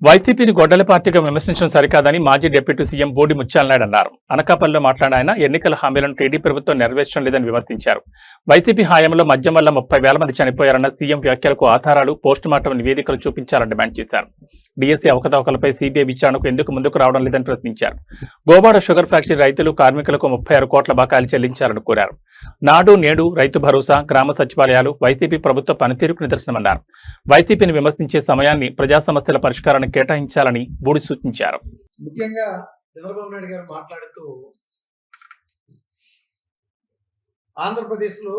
వైసీపీని గొడ్డలి పార్టీగా విమర్శించడం సరికాదని మాజీ డిప్యూటీ సీఎం బోడి ముత్యాలనాయుడు అన్నారు. అనకాపల్లిలో మాట్లాడిన ఆయన ఎన్నికల హామీలను టీడీపీ ప్రభుత్వం నెరవేర్చడం లేదని విమర్శించారు. వైసీపీ హయాంలో మద్యం వల్ల 30,000 మంది చనిపోయారన్న సీఎం వ్యాఖ్యలకు ఆధారాలు, పోస్టుమార్టం నివేదికలు చూపించాలని డిమాండ్ చేశారు. డీఎస్సీ అవకతవకలపై సీబీఐ విచారణకు ఎందుకు ముందుకు రావడం లేదని ప్రశ్నించారు. గోవాడ షుగర్ ఫ్యాక్టరీ రైతులు, కార్మికులకు 36 కోట్ల బకాయిలు చెల్లించాలని కోరారు. నాడు నేడు, రైతు భరోసా, గ్రామ సచివాలయాలు వైసీపీ ప్రభుత్వ పనితీరుకు నిదర్శనమన్నారు. వైసీపీని విమర్శించే సమయాన్ని ప్రజా సమస్యల పరిష్కారానికి కేటాయించాలని బూడి సూచించారు. ముఖ్యంగా చంద్రబాబు నాయుడు గారు మాట్లాడుతూ ఆంధ్రప్రదేశ్ లో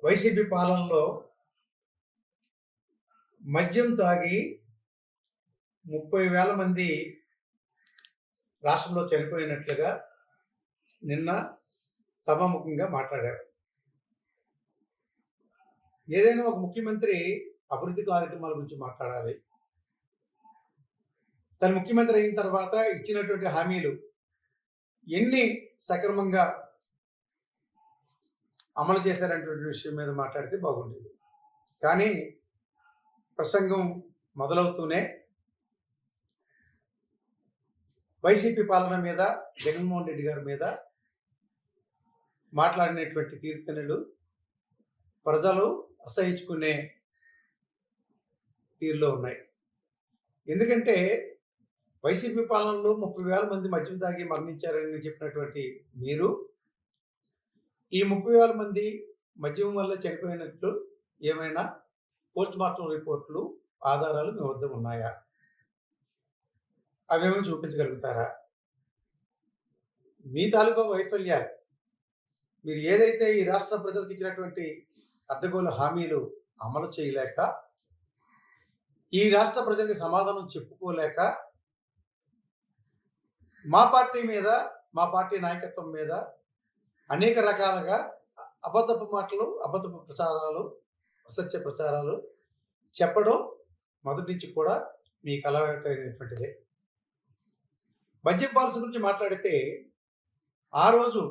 వైసీపీ పాలనలో మద్యం తాగి 30,000 మంది రాష్ట్రంలో చనిపోయినట్లుగా నిన్న సభాముఖంగా మాట్లాడారు. ఏదైనా ఒక ముఖ్యమంత్రి అభివృద్ధి కార్యక్రమాల గురించి మాట్లాడాలి. తను ముఖ్యమంత్రి అయిన తర్వాత ఇచ్చినటువంటి హామీలు ఎన్ని సక్రమంగా అమలు చేశారనేటువంటి విషయం మీద మాట్లాడితే బాగుండేది. కానీ ప్రసంగం మొదలవుతూనే వైసీపీ పాలన మీద, జగన్మోహన్ రెడ్డి గారి మీద మాట్లాడినటువంటి తీరుతెన్నులు ప్రజలు అసహించుకునే తీరులో ఉన్నాయి. ఎందుకంటే వైసీపీ పాలనలో 30,000 మంది మద్యం తాగి మరణించారని చెప్పినటువంటి మీరు ఈ 30,000 మంది మద్యం వల్ల చనిపోయినట్లు ఏమైనా పోస్ట్ మార్టం రిపోర్ట్లు, ఆధారాలు మీ వద్ద ఉన్నాయా? అవేమో చూపించగలుగుతారా? మీ తాలూకా వైఫల్యాలు, మీరు ఏదైతే ఈ రాష్ట్ర ప్రజలకు ఇచ్చినటువంటి అడ్డగోలు హామీలు అమలు చేయలేక, ఈ రాష్ట్ర ప్రజలకి సమాధానం చెప్పుకోలేక, మా పార్టీ మీద, మా పార్టీ నాయకత్వం మీద అనేక రకాలుగా అబద్ధపు మాటలు, అబద్ధపు ప్రచారాలు, అసత్య ప్రచారాలు చెప్పడం మొదటి నుంచి కూడా మీకు అలవాటైనటువంటిదే. మద్యం పాలసీ గురించి మాట్లాడితే, ఆ రోజు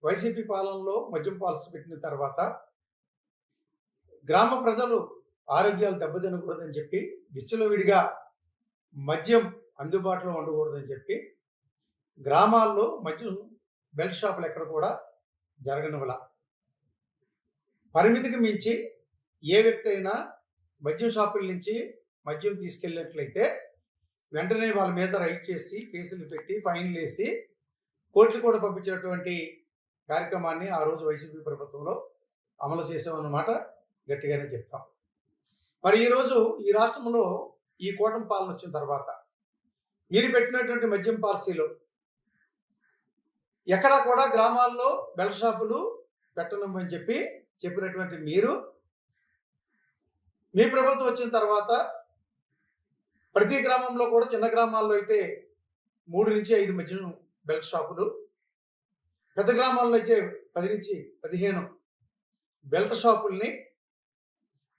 వైసీపీ పాలనలో మద్యం పాలసీ పెట్టిన తర్వాత గ్రామ ప్రజలు ఆరోగ్యాలు దెబ్బతినకూడదని చెప్పి, విచ్చలవిడిగా మద్యం అందుబాటులో ఉండకూడదని చెప్పి గ్రామాల్లో మద్యం బెల్ట్ షాపులు ఎక్కడ కూడా జరగనివ్వల. పరిమితికి మించి ఏ వ్యక్తి అయినా మద్యం షాపుల నుంచి మద్యం తీసుకెళ్ళినట్లయితే వెంటనే వాళ్ళ మీద రైడ్ చేసి, కేసులు పెట్టి, ఫైన్లు వేసి కోర్టులు కూడా పంపించినటువంటి కార్యక్రమాన్ని ఆ రోజు వైసీపీ ప్రభుత్వంలో అమలు చేసామన్నమాట గట్టిగానే చెప్తాం. మరి ఈరోజు ఈ రాష్ట్రంలో ఈ కూటమి పాలన వచ్చిన తర్వాత మీరు పెట్టినటువంటి మద్యం పాలసీలో ఎక్కడా కూడా గ్రామాల్లో బెల్ట్ షాపులు పెట్టనమని చెప్పినటువంటి మీరు, మీ ప్రభుత్వం వచ్చిన తర్వాత ప్రతి గ్రామంలో కూడా, చిన్న గ్రామాల్లో అయితే 3 నుంచి 5 మద్యం బెల్ట్ షాపులు, పెద్ద గ్రామాల్లో అయితే 10 నుంచి 15 బెల్ట్ షాపుల్ని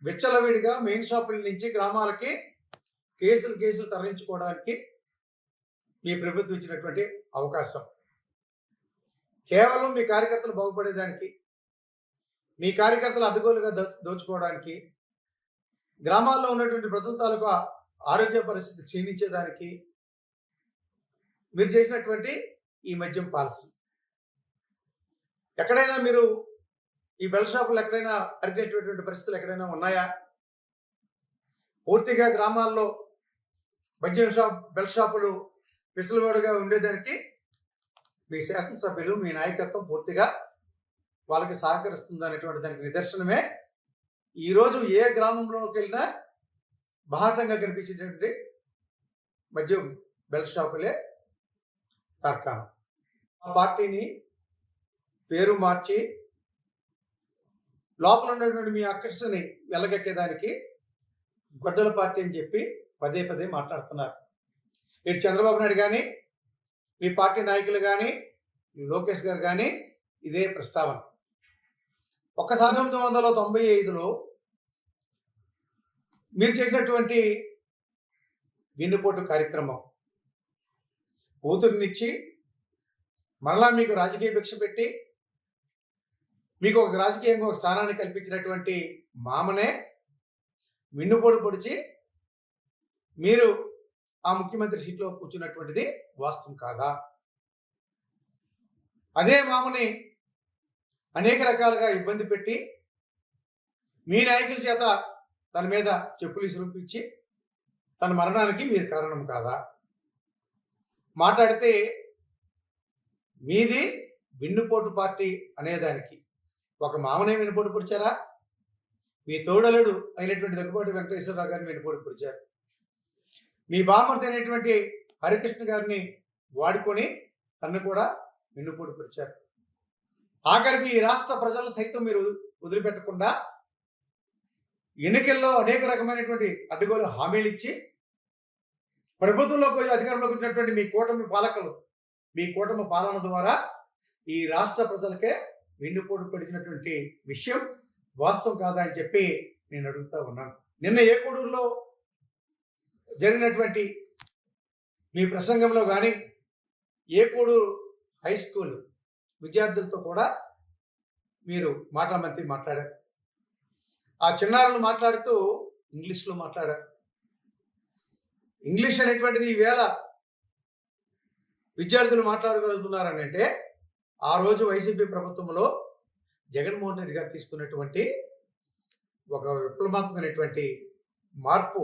విచ్చలవిడిగా మెయిన్ షాపుల నుంచి గ్రామాలకి కేసులు తరలించుకోవడానికి మీ ప్రభుత్వం ఇచ్చినటువంటి అవకాశం కేవలం మీ కార్యకర్తలు బాగుపడేదానికి, మీ కార్యకర్తలు అడ్డగోలుగా దోచుకోవడానికి, గ్రామాల్లో ఉన్నటువంటి ప్రజల తాలూకా ఆరోగ్య పరిస్థితి క్షీణించేదానికి మీరు చేసినటువంటి ఈ మద్యం పాలసీ. ఎక్కడైనా మీరు ఈ బెల్ట్ షాపులు ఎక్కడైనా అరిగేటటువంటి పరిస్థితులు ఎక్కడైనా ఉన్నాయా? పూర్తిగా గ్రామాల్లో బెల్ట్ షాపులు విచ్చలవాడుగా ఉండేదానికి మీ శాసనసభ్యులు, మీ నాయకత్వం పూర్తిగా వాళ్ళకి సహకరిస్తుంది అనేటువంటి దానికి నిదర్శనమే ఈరోజు ఏ గ్రామంలోకి వెళ్ళినా బాహటంగా కనిపించేటువంటి మద్యం బెల్ట్ షాపులే తార్కాణం. ఆ పార్టీని పేరు మార్చి లోపల ఉన్నటువంటి మీ అక్కర్షని వెళ్ళగక్కేదానికి గొడ్డల పార్టీ అని చెప్పి పదే పదే మాట్లాడుతున్నారు. ఇటు చంద్రబాబు నాయుడు కానీ, మీ పార్టీ నాయకులు కానీ, లోకేష్ గారు కానీ ఇదే ప్రస్తావన. 1995లో మీరు చేసినటువంటి వెన్నుపోటు కార్యక్రమం, కూతురునిచ్చి మరలా మీకు రాజకీయ భిక్ష పెట్టి, మీకు ఒక రాజకీయంగా ఒక స్థానాన్ని కల్పించినటువంటి మామనే వెన్నుపోటు పొడిచి మీరు ఆ ముఖ్యమంత్రి సీట్లో కూర్చున్నటువంటిది వాస్తవం కాదా? అదే మామని అనేక రకాలుగా ఇబ్బంది పెట్టి మీ నాయకుల చేత తన మీద చెప్పులు ఇసురుపించి తన మరణానికి మీరు కారణం కాదా? మాట్లాడితే మీది వెన్నుపోటు పార్టీ అనేదానికి ఒక మామనే వెన్నుపోటు పొడిచారా? మీ తోడలుడు అయినటువంటి దగ్గుబాటి వెంకటేశ్వరరావు గారిని వెన్నుపోటు పొడిచారు. మీ బామర్ది అయినటువంటి హరికృష్ణ గారిని వాడుకొని తనను కూడా వెన్నుపోటు పొడిచారు. ఆఖరికి ఈ రాష్ట్ర ప్రజలు సైతం మీరు వదిలిపెట్టకుండా ఎన్నికల్లో అనేక రకమైనటువంటి అడ్డగోలు హామీలు ఇచ్చి ప్రభుత్వంలోకి అధికారంలోకి వచ్చినటువంటి మీ కూటమి పాలకులు మీ కూటమి పాలన ద్వారా ఈ రాష్ట్ర ప్రజలకే వెన్నుపోటు పడిచినటువంటి విషయం వాస్తవం కాదా అని చెప్పి నేను అడుగుతా ఉన్నాను. నిన్న ఏకూడూరులో జరిగినటువంటి మీ ప్రసంగంలో కానీ ఏకూడూరు హై స్కూల్ విద్యార్థులతో కూడా మీరు మాటామంతి మాట్లాడారు. ఆ చిన్నారులు మాట్లాడుతూ ఇంగ్లీష్లో మాట్లాడారు. ఇంగ్లీష్ అనేటువంటిది ఈవేళ విద్యార్థులు మాట్లాడగలుగుతున్నారని అంటే ఆ రోజు వైసీపీ ప్రభుత్వంలో జగన్మోహన్ రెడ్డి గారు తీసుకున్నటువంటి ఒక విప్లవాత్మకమైనటువంటి మార్పు.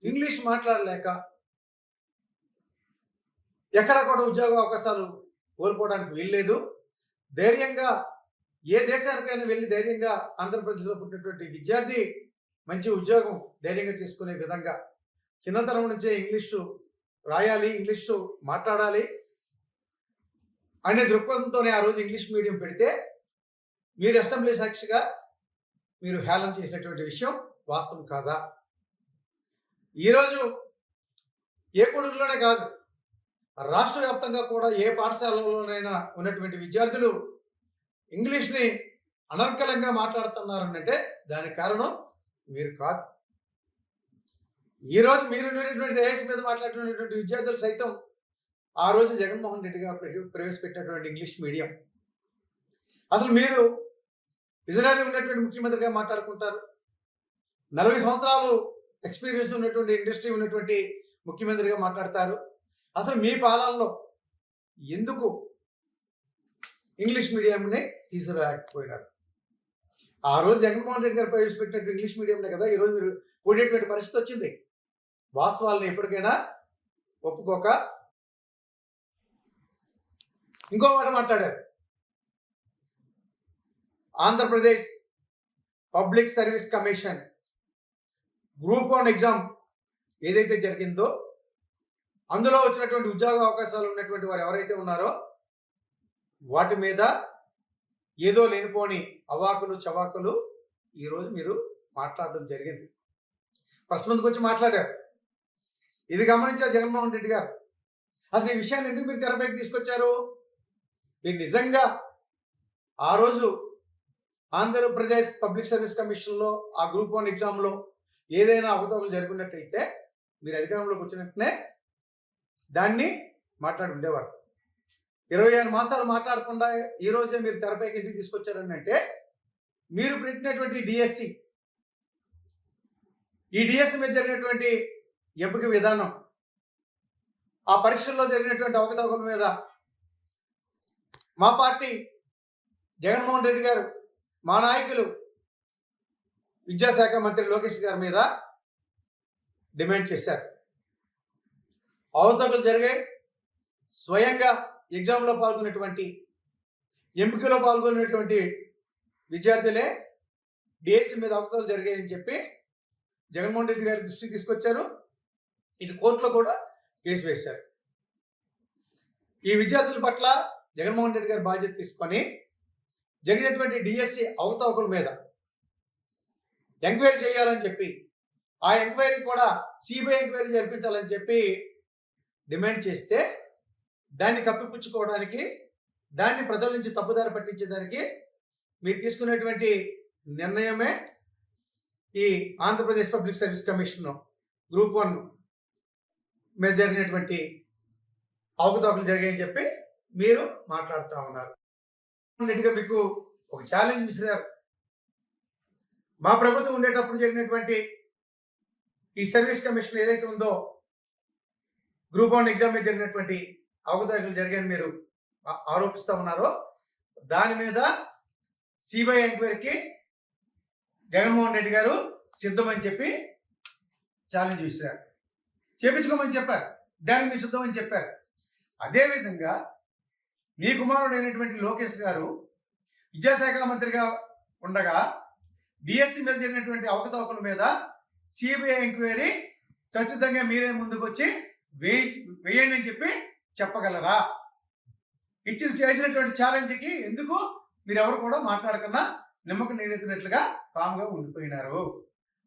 ఇంగ్లీష్ మాట్లాడలేక ఎక్కడ కూడా ఉద్యోగ అవకాశాలు కోల్పోవడానికి వీల్లేదు. ధైర్యంగా ఏ దేశానికైనా వెళ్ళి ధైర్యంగా ఆంధ్రప్రదేశ్లో పుట్టినటువంటి విద్యార్థి మంచి ఉద్యోగం ధైర్యంగా చేసుకునే విధంగా చిన్నతనం నుంచే ఇంగ్లీషు రాయాలి, ఇంగ్లీషు మాట్లాడాలి అనే దృక్పథంతోనే ఆ రోజు ఇంగ్లీష్ మీడియం పెడితే మీరు అసెంబ్లీ సాక్షిగా మీరు హేళన చేసినటువంటి విషయం వాస్తవం కాదా? ఈరోజు ఏకూడూరులోనే కాదు రాష్ట్ర వ్యాప్తంగా కూడా ఏ పాఠశాలలోనైనా ఉన్నటువంటి విద్యార్థులు ఇంగ్లీష్ని అనర్గళంగా మాట్లాడుతున్నారంటే దానికి కారణం మీరు కాదు. ఈరోజు మీరు ఏఎస్ మీద మాట్లాడుతున్నటువంటి విద్యార్థులు సైతం ఆ రోజు జగన్మోహన్ రెడ్డి గారు ప్రవేశపెట్టినటువంటి ఇంగ్లీష్ మీడియం. అసలు మీరు విజనరీ ఉన్నటువంటి ముఖ్యమంత్రిగా మాట్లాడుకుంటారు. 40 సంవత్సరాలు ఎక్స్పీరియన్స్ ఉన్నటువంటి ఇండస్ట్రీ ఉన్నటువంటి ముఖ్యమంత్రిగా మాట్లాడతారు. అసలు మీ పాలనలో ఎందుకు ఇంగ్లీష్ మీడియంని తీసుకురాకపోయినారు? ఆ రోజు జగన్మోహన్ రెడ్డి గారు ప్రవేశపెట్టినట్టు ఇంగ్లీష్ మీడియంలో కదా ఈరోజు మీరు కూడేటువంటి పరిస్థితి వచ్చింది. వాస్తవాలను ఎప్పటికైనా ఒప్పుకోక ఇంకో మాట మాట్లాడారు. Andhra Pradesh public service commission group 1 exam ఏదైతే జరిగిందో అందులో వచ్చినటువంటి ఉద్యోగ అవకాశాలు ఉన్నటువంటి వారు ఎవరైతే ఉన్నారో వాటి మీద ఏదో లేనిపోని అవాకులు చవాకులు ఈరోజు మీరు మాట్లాడడం జరిగింది. ప్రెస్ ముందుకు వచ్చి మాట్లాడారు. ఇది గమనించారు జగన్మోహన్ రెడ్డి గారు. అసలు ఈ విషయాన్ని ఎందుకు మీరు తెరపైకి తీసుకొచ్చారు? మీరు నిజంగా ఆ రోజు ఆంధ్రప్రదేశ్ పబ్లిక్ సర్వీస్ కమిషన్లో ఆ గ్రూప్ 1 ఎగ్జామ్లో ఏదైనా అవకతవకలు జరుగుతున్నట్టయితే మీరు అధికారంలోకి వచ్చినట్టునే దాన్ని మాట్లాడి ఉండేవారు. 26 మాసాలు మాట్లాడకుండా ఈ రోజే మీరు తెరపైకి ఎందుకు తీసుకొచ్చారని అంటే మీరు పెట్టినటువంటి డిఎస్సి ఈ డిఎస్సి మీద జరిగినటువంటి ఎంపిక విధానం, ఆ పరీక్షల్లో జరిగినటువంటి అవకతవకల మీద మా పార్టీ జగన్మోహన్ రెడ్డి గారు మా నాయకులు విద్యాశాఖ మంత్రి లోకేష్ గారి మీద డిమాండ్ చేశారు. అవకతవకలు జరిగాయి. స్వయంగా ఎగ్జామ్లో పాల్గొన్నటువంటి ఎంపికలో పాల్గొన్నటువంటి విద్యార్థులే డిఎస్సి మీద అవకతవకలు జరిగాయని చెప్పి జగన్మోహన్ రెడ్డి గారి దృష్టికి తీసుకొచ్చారు. ఇటు కోర్టులో కూడా కేసు వేశారు. ఈ విద్యార్థుల పట్ల జగన్మోహన్ రెడ్డి గారు బాధ్యత తీసుకొని జరిగినటువంటి డిఎస్సి అవకతవకల మీద ఎంక్వైరీ చేయాలని చెప్పి ఆ ఎంక్వైరీ కూడా సిబిఐ ఎంక్వైరీ జరిపించాలని చెప్పి డిమాండ్ చేస్తే దాన్ని కప్పిపుచ్చుకోవడానికి, దాన్ని ప్రజల నుంచి తప్పుదారి పట్టించేదానికి మీరు తీసుకున్నటువంటి నిర్ణయమే ఈ Andhra Pradesh public service commission group 1 మీద జరిగినటువంటి అవకతవకలు జరిగాయని చెప్పి మీరు మాట్లాడుతూ ఉన్నారు. రెడ్డిగా మీకు ఒక ఛాలెంజ్ విసిరారు. మా ప్రభుత్వం ఉండేటప్పుడు జరిగినటువంటి ఈ సర్వీస్ కమిషన్ ఏదైతే ఉందో గ్రూప్ 1 ఎగ్జామ్ మీద జరిగినటువంటి అవకతవకలు జరిగాయని మీరు ఆరోపిస్తా ఉన్నారో దాని మీద సిబిఐ ఎంక్వైరీకి జగన్మోహన్ రెడ్డి గారు సిద్ధమని చెప్పి ఛాలెంజ్ విసిరారు. చేపించుకోమని చెప్పారు, దానికి మీరు సిద్ధమని చెప్పారు. అదేవిధంగా మీ కుమారుడైనటువంటి లోకేష్ గారు విద్యాశాఖ మంత్రిగా ఉండగా డిఎస్సి మీద జరిగినటువంటి అవకతవకల మీద సిబిఐ ఎంక్వైరీ ఖచ్చితంగా మీరే ముందుకు వచ్చి వేయండి అని చెప్పి చెప్పగలరా? చేసినటువంటి ఛాలెంజ్కి ఎందుకు మీరెవరు కూడా మాట్లాడకుండా నిమ్మకం నీరెత్తినట్లుగా కామ్గా ఉండిపోయినారు?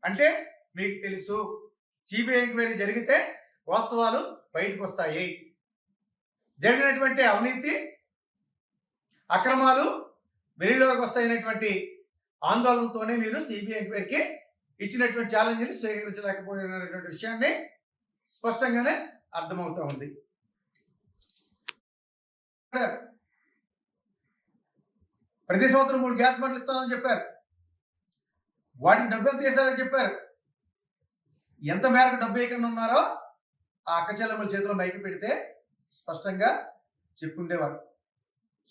అంటే మీకు తెలుసు సిబిఐ ఎంక్వైరీ జరిగితే వాస్తవాలు బయటకు వస్తాయి. జరిగినటువంటి అవినీతి అక్రమాలు వెలుగులోకి వస్తాయనేటువంటి ఆందోళనతోనే మీరు సిబిఐ ఎంక్వైరీకి ఇచ్చినటువంటి ఛాలెంజ్ని స్వీకరించలేకపోయినటువంటి విషయాన్ని స్పష్టంగానే అర్థమవుతా ఉంది. ప్రతి సంవత్సరం 3 గ్యాస్ బండ్లు ఇస్తామని చెప్పారు. వాటికి డబ్బు ఎంత వేశారని చెప్పారు. ఎంత మేరకు డబ్బు వేయకుండా ఉన్నారో ఆ అక్కచెల్లెమ్మల చేతిలో మైకి పెడితే స్పష్టంగా చెప్పుండేవారు.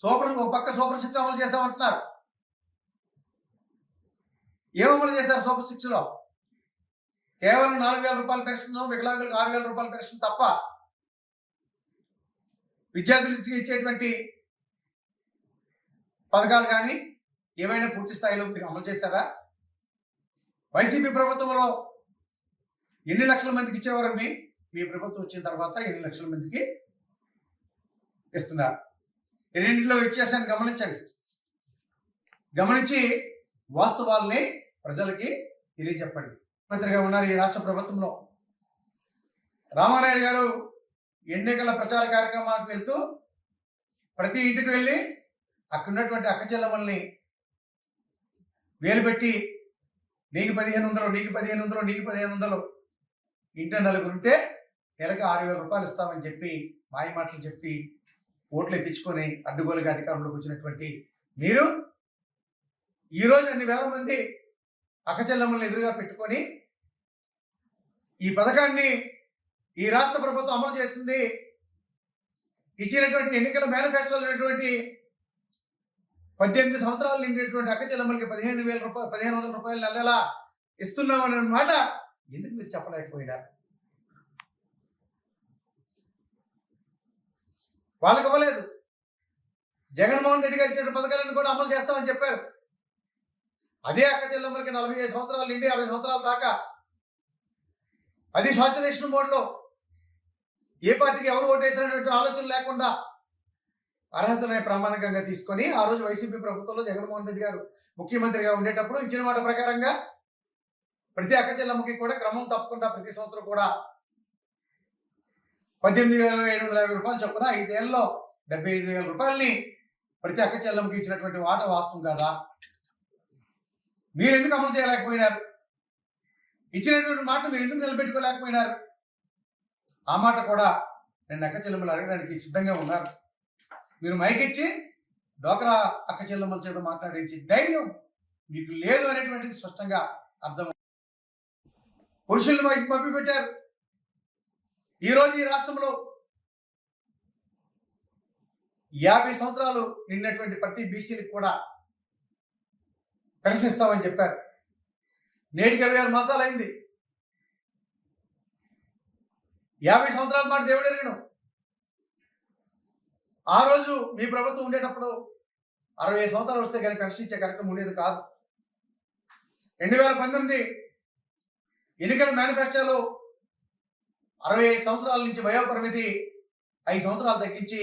ఒక పక్క సూపర్ 6 అమలు చేస్తామంటున్నారు. ఏం అమలు చేశారు సూపర్ 6లో? కేవలం 4,000 రూపాయల పెన్షన్, వికలాంగులకు 6,000 రూపాయల పెన్షన్ తప్ప విద్యార్థులకు ఇచ్చేటువంటి పథకాలు కానీ ఏమైనా పూర్తి స్థాయిలో మీరు అమలు చేశారా? వైసీపీ ప్రభుత్వంలో ఎన్ని లక్షల మందికి ఇచ్చేవారు? మీ ప్రభుత్వం వచ్చిన తర్వాత ఎన్ని లక్షల మందికి ఇస్తున్నారు? రెండింటిలో వ్యత్యాసాన్ని గమనించండి. గమనించి వాస్తవాల్ని ప్రజలకి తెలియజెప్పండి. మంత్రిగా ఉన్నారు ఈ రాష్ట్ర ప్రభుత్వంలో. రామానాయుడు గారు ఎన్నికల ప్రచార కార్యక్రమాలకు వెళ్తూ ప్రతి ఇంటికి వెళ్ళి అక్కడ ఉన్నటువంటి అక్క చెల్లెమ్మల్ని వేలు పెట్టి నీకు 1,500, నీకు 1,500, నీకు 1,500, ఇంటి నలుగురుంటే నెలకు 6,000 రూపాయలు ఇస్తామని చెప్పి మాయ మాటలు చెప్పి ఓట్లు ఇప్పించుకొని అడ్డుగోలుగా అధికారంలోకి వచ్చినటువంటి మీరు ఈరోజు అన్ని వేల మంది అక్క చెల్లెమ్మల్ని ఎదురుగా పెట్టుకొని ఈ పథకాన్ని ఈ రాష్ట్ర ప్రభుత్వం అమలు చేసింది. ఇచ్చినటువంటి ఎన్నికల మేనిఫెస్టోలో ఉన్నటువంటి 18 సంవత్సరాలు నిండినటువంటి అక్క చెల్లెమ్మలకి 1,500 రూపాయలు నెలలా ఇస్తున్నాం అనే మాట ఎందుకు మీరు చెప్పలేకపోయినారు? వాళ్ళకి ఇవ్వలేదు. జగన్మోహన్ రెడ్డి గారు ఇచ్చిన పథకాలను కూడా అమలు చేస్తామని చెప్పారు. అదే అక్క చెల్లెమ్మలకి 45 సంవత్సరాలు నుండి 60 సంవత్సరాల దాకా అది సాచురేషన్ మోడ్లో ఏ పార్టీకి ఎవరు ఓటేసినటువంటి ఆలోచన లేకుండా అర్హతనే ప్రామాణికంగా తీసుకొని ఆ రోజు వైసీపీ ప్రభుత్వంలో జగన్మోహన్ రెడ్డి గారు ముఖ్యమంత్రిగా ఉండేటప్పుడు ఇచ్చిన మాట ప్రకారంగా ప్రతి అక్క చెల్లెమ్మకి కూడా క్రమం తప్పకుండా ప్రతి సంవత్సరం కూడా 18,750 రూపాయలు చొప్పున 5 ఏళ్లలో 75,000 రూపాయలని ప్రతి అక్క చెల్లెమ్మకి ఇచ్చినటువంటి మాట వాస్తవం కాదా? మీరు ఎందుకు అమలు చేయలేకపోయినారు? ఇచ్చినటువంటి మాట మీరు ఎందుకు నిలబెట్టుకోలేకపోయినారు? ఆ మాట కూడా నేను అక్క చెల్లెమ్మలు అడగడానికి సిద్ధంగా ఉన్నారు. మీరు మైకిచ్చి డోక్రా అక్క చెల్లెమ్మల చేత మాట్లాడించి ధైర్యం మీకు లేదు అనేటువంటిది స్పష్టంగా అర్థం. పురుషులను మభ్య పెట్టారు. ఈరోజు ఈ రాష్ట్రంలో 50 సంవత్సరాలు నిన్నటువంటి ప్రతి బీసీలకు కూడా పెన్షన్ ఇస్తామని చెప్పారు. నేటికి 26 మాసాలు అయింది. 50 సంవత్సరాల మాట దేవుడు ఎరిగిన. ఆ రోజు మీ ప్రభుత్వం ఉండేటప్పుడు 60 సంవత్సరాలు వస్తే కానీ పెన్షన్ ఇచ్చే కార్యక్రమం ఉండేది కాదు. 2019 ఎన్నికల మేనిఫెస్టోలో 65 సంవత్సరాల నుంచి వయోపరిమితి 5 సంవత్సరాలు తగ్గించి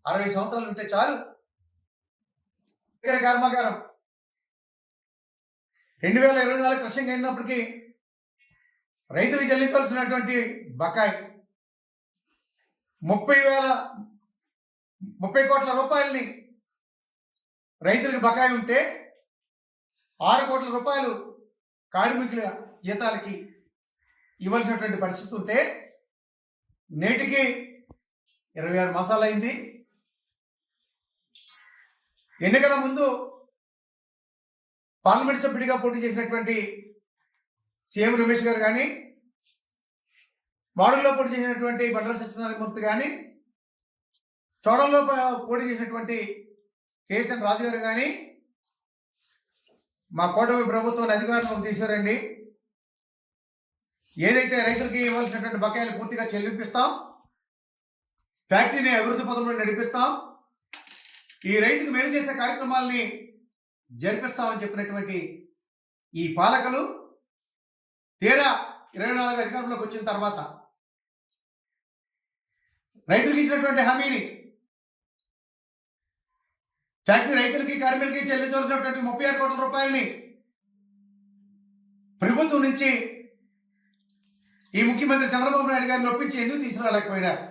60 సంవత్సరాలు ఉంటే చాలు. కర్మాగారం 2024 కృష్ణంగా అయినప్పటికీ రైతులు చెల్లించాల్సినటువంటి బకాయి 30 కోట్ల రూపాయలని రైతులకు బకాయి ఉంటే 6 కోట్ల రూపాయలు కార్మికుల జీతాలకి ఇవ్వాల్సినటువంటి పరిస్థితి ఉంటే నేటికి 26 మాసాలు అయింది. ఎన్నికల ముందు పార్లమెంట్ సభ్యుడిగా పోటీ చేసినటువంటి సీఎం రమేష్ గారు కానీ వాడులో పోటీ చేసినటువంటి బండ్ల సత్యనారాయణమూర్తి కానీ, చోడంలో పోటీ చేసినటువంటి కేసీఎన్ రాజు గారు కానీ మా కూటమి ప్రభుత్వం అధికారంలోకి తీసుకురండి. ఏదైతే రైతులకి ఇవ్వాల్సినటువంటి బకాయిలు పూర్తిగా చెల్లింపిస్తాం, ఫ్యాక్టరీని అభివృద్ధి పథంలో నడిపిస్తాం, ఈ రైతుకు మేలు చేసే కార్యక్రమాల్ని జరిపిస్తామని చెప్పినటువంటి ఈ పాలకులు తీరా 24 అధికారంలోకి వచ్చిన తర్వాత రైతులకు ఇచ్చినటువంటి హామీని, ఫ్యాక్టరీ రైతులకి కార్మికులకి చెల్లించవలసినటువంటి 36 కోట్ల రూపాయలని ప్రభుత్వం నుంచి ఈ ముఖ్యమంత్రి చంద్రబాబు నాయుడు గారిని ఒప్పించి ఎందుకు తీసుకురాలేకపోయాడు?